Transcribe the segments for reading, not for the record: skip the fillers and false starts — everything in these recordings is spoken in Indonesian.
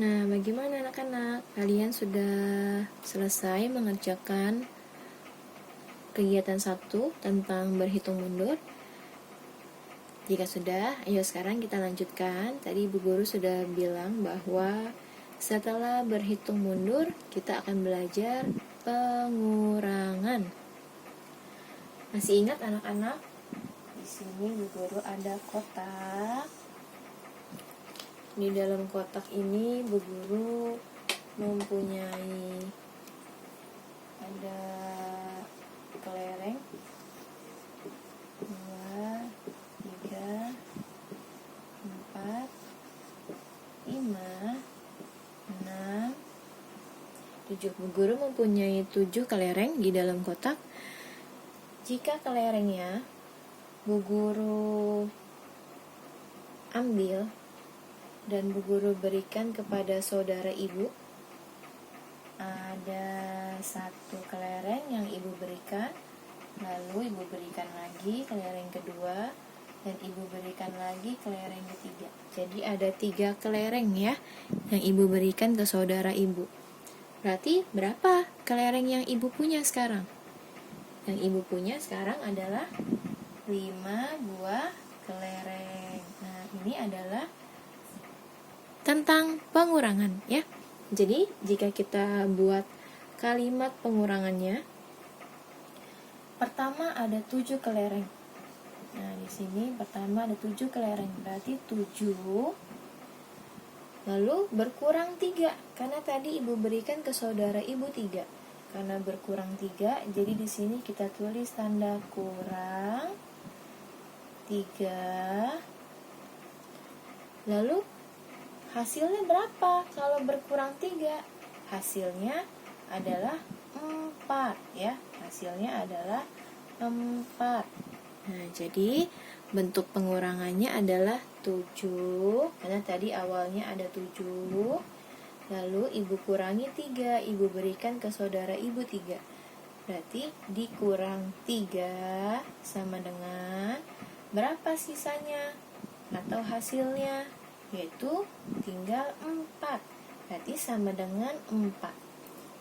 Nah, bagaimana anak-anak? Kalian sudah selesai mengerjakan kegiatan 1 tentang berhitung mundur? Jika sudah, ayo sekarang kita lanjutkan. Tadi Ibu Guru sudah bilang bahwa setelah berhitung mundur, kita akan belajar pengurangan. Masih ingat anak-anak? Di sini Ibu Guru ada kotak. Di dalam kotak ini Bu Guru mempunyai ada kelereng 2, 3, 4, 5, 6, 7. Bu Guru mempunyai 7 kelereng di dalam kotak. Jika kelerengnya Bu Guru ambil dan Bu Guru berikan kepada saudara Ibu, ada 1 kelereng yang Ibu berikan, lalu Ibu berikan lagi kelereng kedua, dan Ibu berikan lagi kelereng ketiga. Jadi ada 3 kelereng ya yang Ibu berikan ke saudara Ibu. Berarti berapa kelereng yang Ibu punya sekarang? Yang Ibu punya sekarang adalah 5 buah kelereng. Nah, ini adalah tentang pengurangan ya. Jadi jika kita buat kalimat pengurangannya, pertama ada 7 kelereng. Nah, di sini pertama ada 7 kelereng, berarti 7. Lalu berkurang 3 karena tadi Ibu berikan ke saudara Ibu 3. Karena berkurang 3, jadi di sini kita tulis tanda kurang 3. Lalu hasilnya berapa kalau berkurang 3? Hasilnya adalah 4 ya. Hasilnya adalah 4. Nah, jadi bentuk pengurangannya adalah 7. Karena tadi awalnya ada 7. Lalu Ibu kurangi 3, Ibu berikan ke saudara Ibu 3. Berarti dikurang 3 sama dengan berapa sisanya atau hasilnya? Yaitu tinggal 4. Berarti sama dengan 4.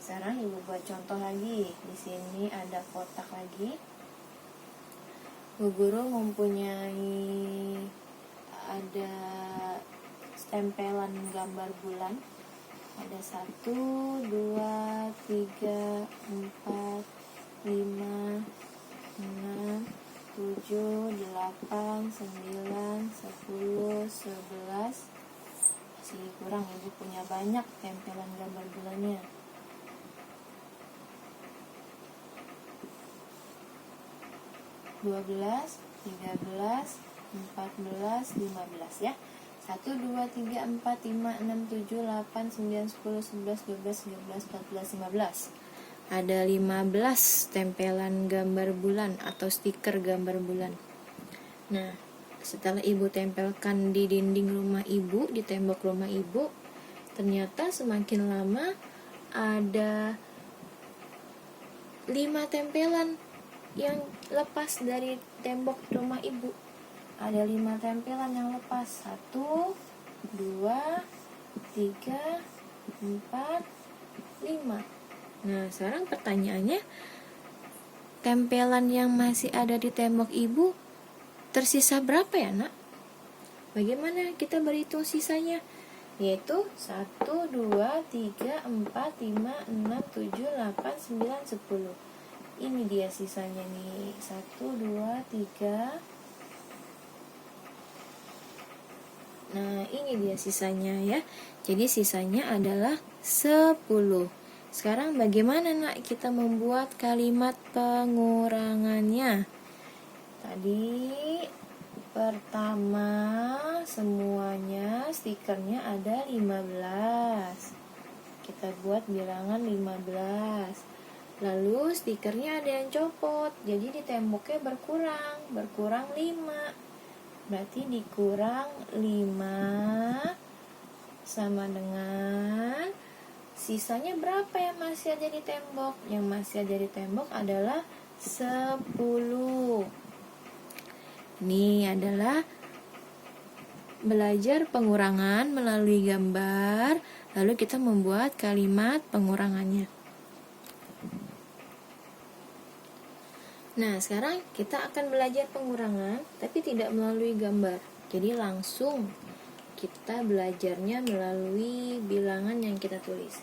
Sekarang Ibu buat contoh lagi. Di sini ada kotak lagi. Bu Guru mempunyai ada stempelan gambar bulan. Ada 1, 2, 3, 4, 5, 6, 7, 8, 9, 10, 11. Masih kurang, Ibu punya banyak tempelan gambar bulannya. 12, 13, 14, 15 ya. 1, 2, 3, 4, 5, 6, 7, 8, 9, 10, 11, 12, 13, 14, 15. Ada 15 tempelan gambar bulan atau stiker gambar bulan. Nah, setelah Ibu tempelkan di dinding rumah Ibu, di tembok rumah Ibu, ternyata semakin lama ada 5 tempelan yang lepas dari tembok rumah Ibu. Ada 5 tempelan yang lepas. 1, 2, 3, 4, 5. Nah, sekarang pertanyaannya, tempelan yang masih ada di tembok Ibu tersisa berapa ya, Nak? Bagaimana kita berhitung sisanya? Yaitu 1, 2, 3, 4, 5, 6, 7, 8, 9, 10. Ini dia sisanya nih. 1, 2, 3. Nah, ini dia sisanya ya. Jadi sisanya adalah 10. Sekarang bagaimana, Nak, kita membuat kalimat pengurangannya? Tadi pertama semuanya stikernya ada 15. Kita buat bilangan 15. Lalu stikernya ada yang copot, jadi di temboknya berkurang 5. Berarti dikurang 5 sama dengan sisanya berapa yang masih ada di tembok? Yang masih ada di tembok adalah 10. Ini adalah belajar pengurangan melalui gambar lalu kita membuat kalimat pengurangannya. Nah, sekarang kita akan belajar pengurangan, tapi tidak melalui gambar. Jadi langsung kita belajarnya melalui bilangan yang kita tulis.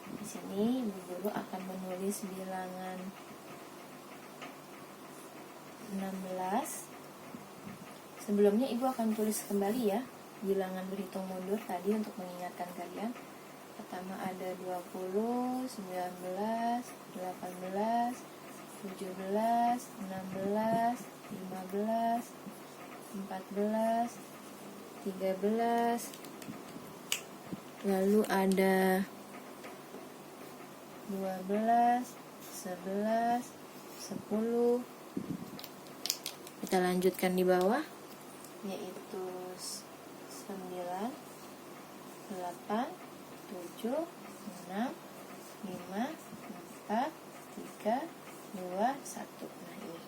Di sini Ibu Guru akan menulis bilangan 16. Sebelumnya Ibu akan tulis kembali ya bilangan berhitung mundur tadi untuk mengingatkan kalian. Pertama ada 20, 19, 18, 17, 16, 15, 14, 13, lalu ada 12, 11, 10. Kita lanjutkan di bawah, yaitu 9, 8, 7, 6, 5, 4, 3, 2, 1. Nah, ini.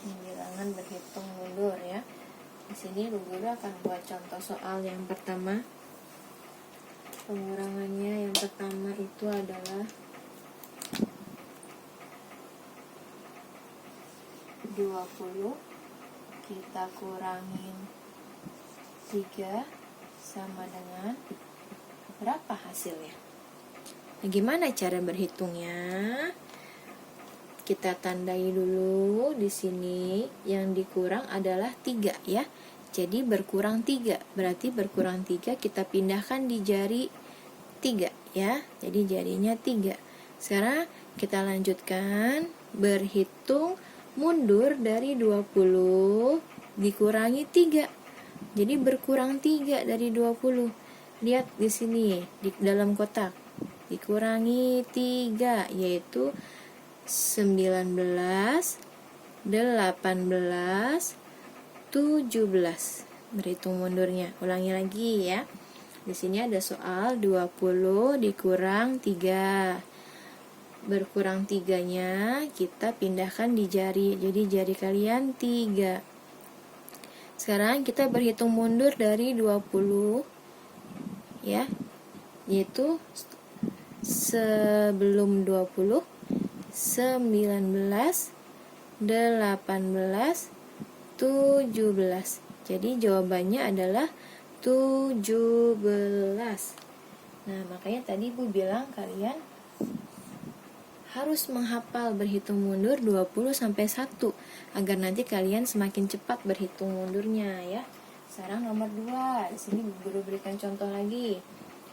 Ini bilangan berhitung mundur ya. Di sini Bu Guru akan buat contoh soal yang pertama. Pengurangannya yang pertama itu adalah 20 kita kurangin 3 sama dengan berapa hasilnya? Bagaimana cara berhitungnya? Kita tandai dulu di sini yang dikurang adalah 3 ya. Jadi berkurang 3, berarti berkurang 3 kita pindahkan di jari 3 ya. Jadi jarinya 3. Sekarang kita lanjutkan berhitung mundur dari 20 dikurangi 3. Jadi berkurang 3 dari 20. Lihat di sini di dalam kotak. Dikurangi 3 yaitu 19, 18, 17. Berhitung mundurnya. Ulangi lagi ya. Di sini ada soal 20 dikurang 3. Berkurang 3-nya kita pindahkan di jari. Jadi jari kalian 3. Sekarang kita berhitung mundur dari 20 ya. Yaitu sebelum 20 19, 18, 17. Jadi jawabannya adalah 17. Nah, makanya tadi Bu bilang kalian harus menghafal berhitung mundur 20 sampai 1 agar nanti kalian semakin cepat berhitung mundurnya ya. Sekarang nomor 2. Di sini Bu Guru berikan contoh lagi.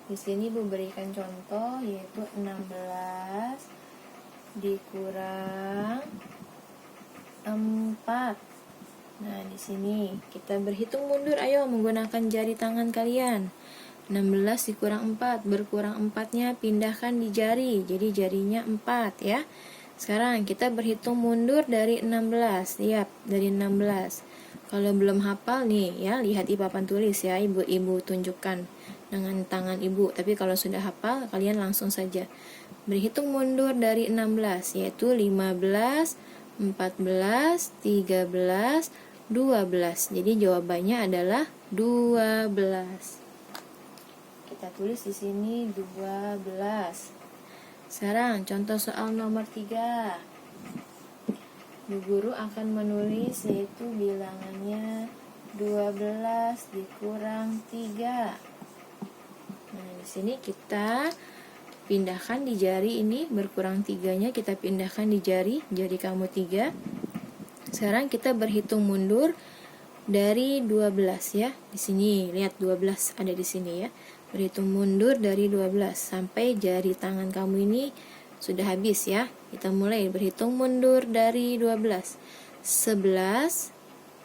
Di sini Bu berikan contoh yaitu 16 dikurang 4. Nah, di sini kita berhitung mundur. Ayo menggunakan jari tangan kalian. 16 dikurang 4, berkurang 4-nya pindahkan di jari. Jadi jarinya 4 ya. Sekarang kita berhitung mundur dari 16. Lihat, dari 16. Kalau belum hafal nih ya, lihat di papan tulis ya, ibu tunjukkan dengan tangan ibu. Tapi kalau sudah hafal, kalian langsung saja berhitung mundur dari 16, yaitu 15, 14, 13, 12. Jadi jawabannya adalah 12. Kita tulis di sini 12. Sekarang contoh soal nomor 3. Bu Guru akan menulis yaitu bilangannya 12 dikurang 3. Nah, di sini kita pindahkan di jari ini, berkurang 3-nya kita pindahkan di jari kamu 3. Sekarang kita berhitung mundur dari 12 ya. Di sini lihat 12 ada di sini ya. Berhitung mundur dari 12 sampai jari tangan kamu ini sudah habis ya. Kita mulai berhitung mundur dari 12. 11,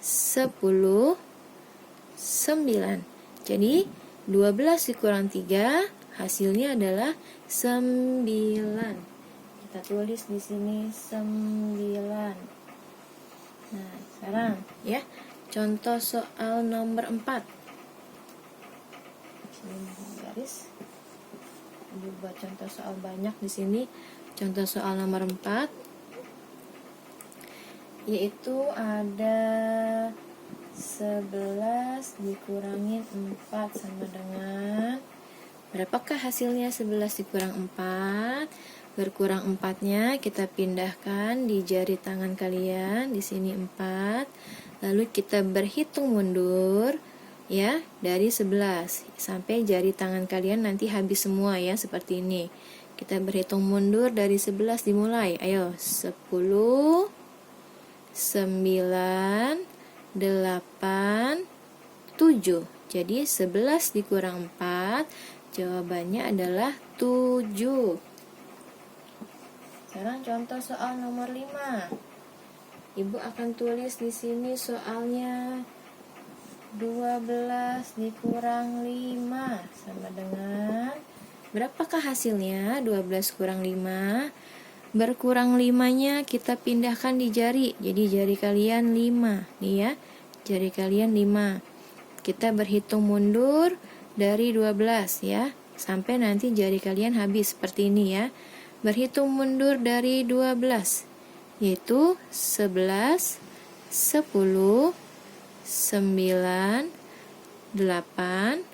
10, 9. Jadi 12 dikurang 3 hasilnya adalah 9. Kita tulis di sini 9. Nah, sekarang ya, contoh soal nomor 4. Sini garis. Buat contoh soal banyak di sini. Contoh soal nomor 4 yaitu ada 11 dikurangin 4 sama dengan, berapakah hasilnya 11 dikurang 4? Berkurang 4-nya kita pindahkan di jari tangan kalian, di sini 4. Lalu kita berhitung mundur ya dari 11 sampai jari tangan kalian nanti habis semua ya, seperti ini. Kita berhitung mundur dari 11 dimulai. Ayo, 10, 9, 8, 7. Jadi 11 dikurang 4, jawabannya adalah 7. Sekarang contoh soal nomor 5. Ibu akan tulis di sini soalnya 12 dikurang 5 sama dengan, berapakah hasilnya? 12 kurang 5. Berkurang 5-nya kita pindahkan di jari. Jadi jari kalian 5. Nih ya, jari kalian 5. Kita berhitung mundur dari 12 ya, sampai nanti jari kalian habis seperti ini ya. Berhitung mundur dari 12, yaitu 11, 10, 9, 8,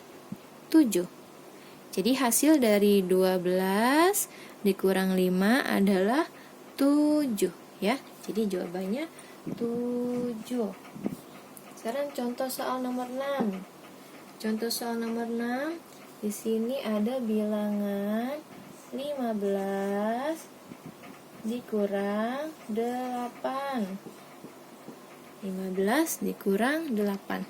7. Jadi hasil dari 12 dikurang 5 adalah 7 ya. Jadi jawabannya 7. Sekarang contoh soal nomor 6. Contoh soal nomor 6, di sini ada bilangan 15 dikurang 8. 15 dikurang 8.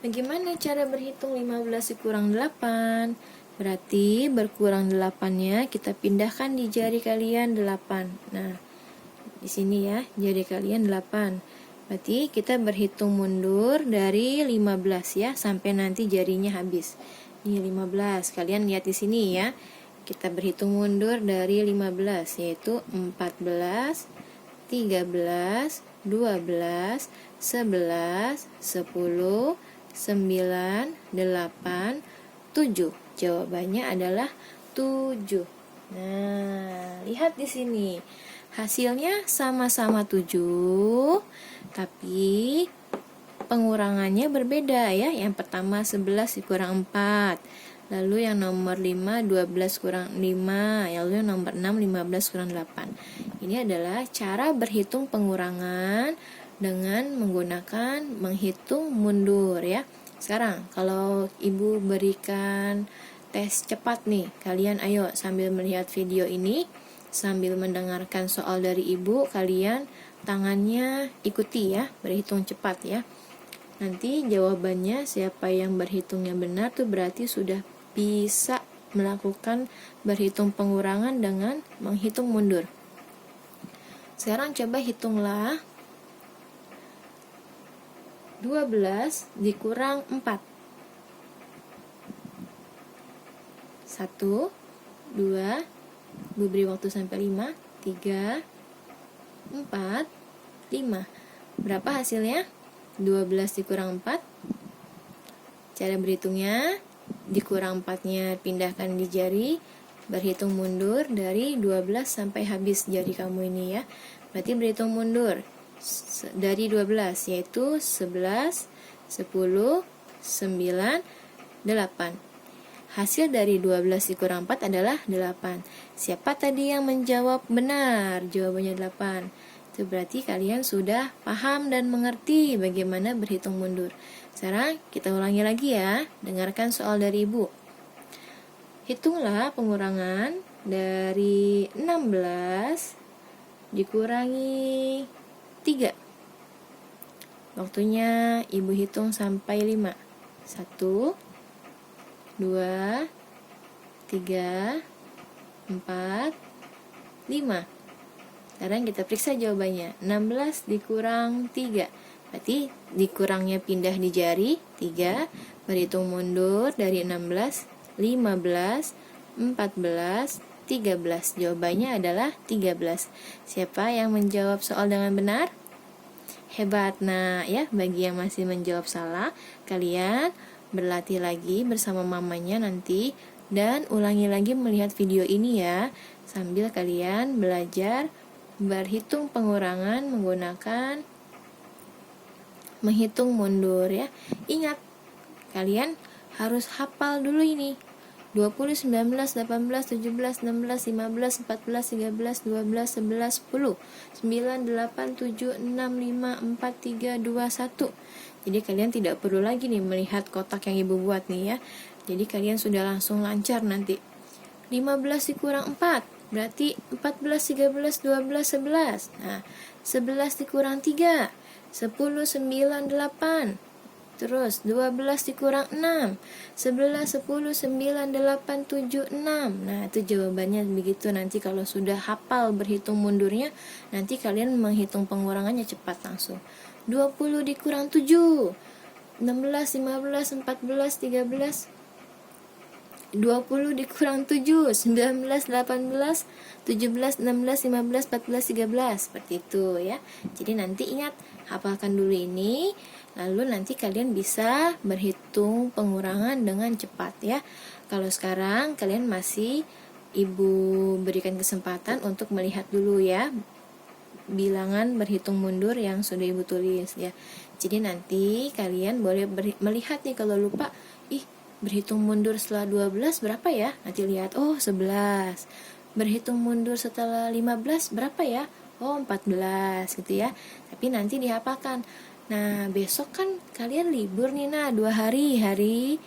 Bagaimana cara berhitung 15 dikurang 8? Berarti berkurang 8-nya kita pindahkan di jari kalian 8. Nah, di sini ya, jari kalian 8. Berarti kita berhitung mundur dari 15 ya, sampai nanti jarinya habis. Ini 15. Kalian lihat di sini ya. Kita berhitung mundur dari 15, yaitu 14, 13, 12, 11, 10, 9, 8, 7. Jawabannya adalah 7. Nah, lihat di sini. Hasilnya sama-sama 7, tapi pengurangannya berbeda ya. Yang pertama 11 dikurang 4. Lalu yang nomor 5 12 kurang 5. Lalu yang nomor 6 15 kurang 8. Ini adalah cara berhitung pengurangan dengan menggunakan menghitung mundur ya. Sekarang kalau ibu berikan tes cepat nih, kalian ayo sambil melihat video ini, sambil mendengarkan soal dari ibu, kalian tangannya ikuti ya, berhitung cepat ya. Nanti jawabannya siapa yang berhitungnya benar tuh berarti sudah bisa melakukan berhitung pengurangan dengan menghitung mundur. Sekarang coba hitunglah 12 dikurang 4. 1, 2, Ibu beri waktu sampai 5, 3, 4, 5. Berapa hasilnya? 12 dikurang 4. Cara berhitungnya, dikurang 4-nya pindahkan di jari, berhitung mundur dari 12 sampai habis jari kamu ini ya. Berarti berhitung mundur dari 12, yaitu 11, 10, 9, 8. Hasil dari 12 dikurang 4 adalah 8. Siapa tadi yang menjawab benar? Jawabannya 8. Itu berarti kalian sudah paham dan mengerti bagaimana berhitung mundur. Sekarang kita ulangi lagi ya. Dengarkan soal dari ibu. Hitunglah pengurangan dari 16 dikurangi 3. Waktunya ibu hitung sampai 5. 1, 2, 3, 4, 5. Sekarang kita periksa jawabannya. 16 dikurang 3. Berarti dikurangnya pindah di jari 3. Berhitung mundur dari 16, 15, 14, 13. Jawabannya adalah 13. Siapa yang menjawab soal dengan benar? Hebat. Nah ya, bagi yang masih menjawab salah, kalian berlatih lagi bersama mamanya nanti dan ulangi lagi melihat video ini ya, sambil kalian belajar berhitung pengurangan menggunakan menghitung mundur ya. Ingat, kalian harus hafal dulu ini. 20, 19, 18, 17, 16, 15, 14, 13, 12, 11, 10, 9, 8, 7, 6, 5, 4, 3, 2, 1. Jadi kalian tidak perlu lagi nih melihat kotak yang ibu buat nih ya. Jadi kalian sudah langsung lancar nanti. 15 dikurang 4 berarti 14, 13, 12, 11. Nah, 11 dikurang 3, 10, 9, 8. Terus 12 dikurang 6, 11, 10, 9, 8, 7, 6. Nah, itu jawabannya begitu. Nanti kalau sudah hafal berhitung mundurnya, nanti kalian menghitung pengurangannya cepat langsung. 20 dikurang 7, 16, 15, 14, 13. 20 dikurang 7, 19, 18, 17, 16, 15, 14, 13. Seperti itu ya. Jadi nanti ingat, hafalkan dulu ini, lalu nanti kalian bisa berhitung pengurangan dengan cepat ya. Kalau sekarang kalian masih ibu berikan kesempatan untuk melihat dulu ya bilangan berhitung mundur yang sudah ibu tulis ya. Jadi nanti kalian boleh melihat nih kalau lupa, berhitung mundur setelah 12 berapa ya? Nanti lihat, oh 11. Berhitung mundur setelah 15 berapa ya? Oh 14 gitu ya. Tapi nanti dihafalkan. Nah, besok kan kalian libur nih, 2 hari, hari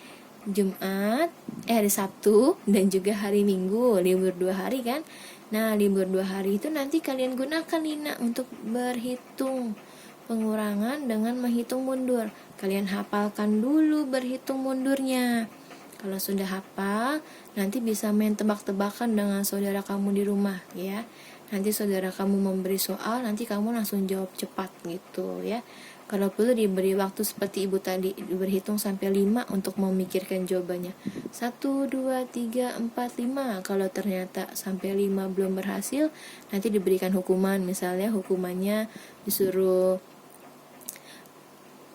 Jumat, hari Sabtu dan juga hari Minggu, libur 2 hari kan. Nah, libur 2 hari itu nanti kalian gunakan Lina untuk berhitung pengurangan dengan menghitung mundur. Kalian hafalkan dulu berhitung mundurnya. Kalau sudah hafal, nanti bisa main tebak-tebakan dengan saudara kamu di rumah ya. Nanti saudara kamu memberi soal, nanti kamu langsung jawab cepat gitu ya. Kalau perlu diberi waktu seperti ibu tadi, berhitung sampai 5 untuk memikirkan jawabannya. 1, 2, 3, 4, 5. Kalau ternyata sampai 5 belum berhasil, nanti diberikan hukuman. Misalnya hukumannya disuruh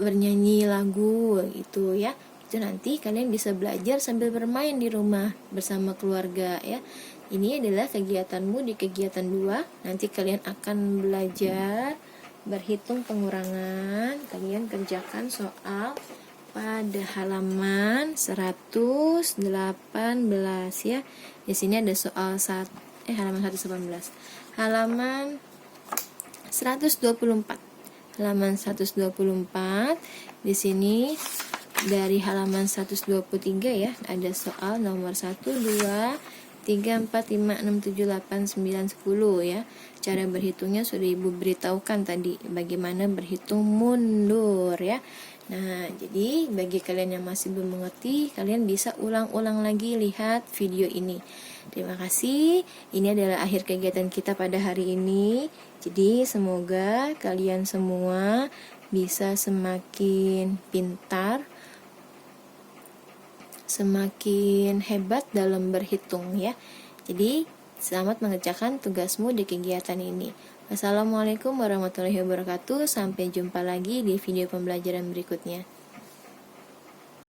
bernyanyi lagu gitu ya. Itu nanti kalian bisa belajar sambil bermain di rumah bersama keluarga ya. Ini adalah kegiatanmu di kegiatan 2. Nanti kalian akan belajar berhitung pengurangan. Kalian kerjakan soal pada halaman 118 ya. Di sini ada soal halaman 118. Halaman 124. Halaman 124. Di sini dari halaman 123 ya, ada soal nomor 1, 2, 3, 4, 5, 6, 7, 8, 9, 10 ya. Cara berhitungnya sudah ibu beritahukan tadi, bagaimana berhitung mundur ya. Nah, jadi bagi kalian yang masih belum mengerti, kalian bisa ulang-ulang lagi lihat video ini. Terima kasih. Ini adalah akhir kegiatan kita pada hari ini. Jadi semoga kalian semua bisa semakin pintar, semakin hebat dalam berhitung ya. Jadi selamat mengerjakan tugasmu di kegiatan ini. Wassalamualaikum warahmatullahi wabarakatuh. Sampai jumpa lagi di video pembelajaran berikutnya.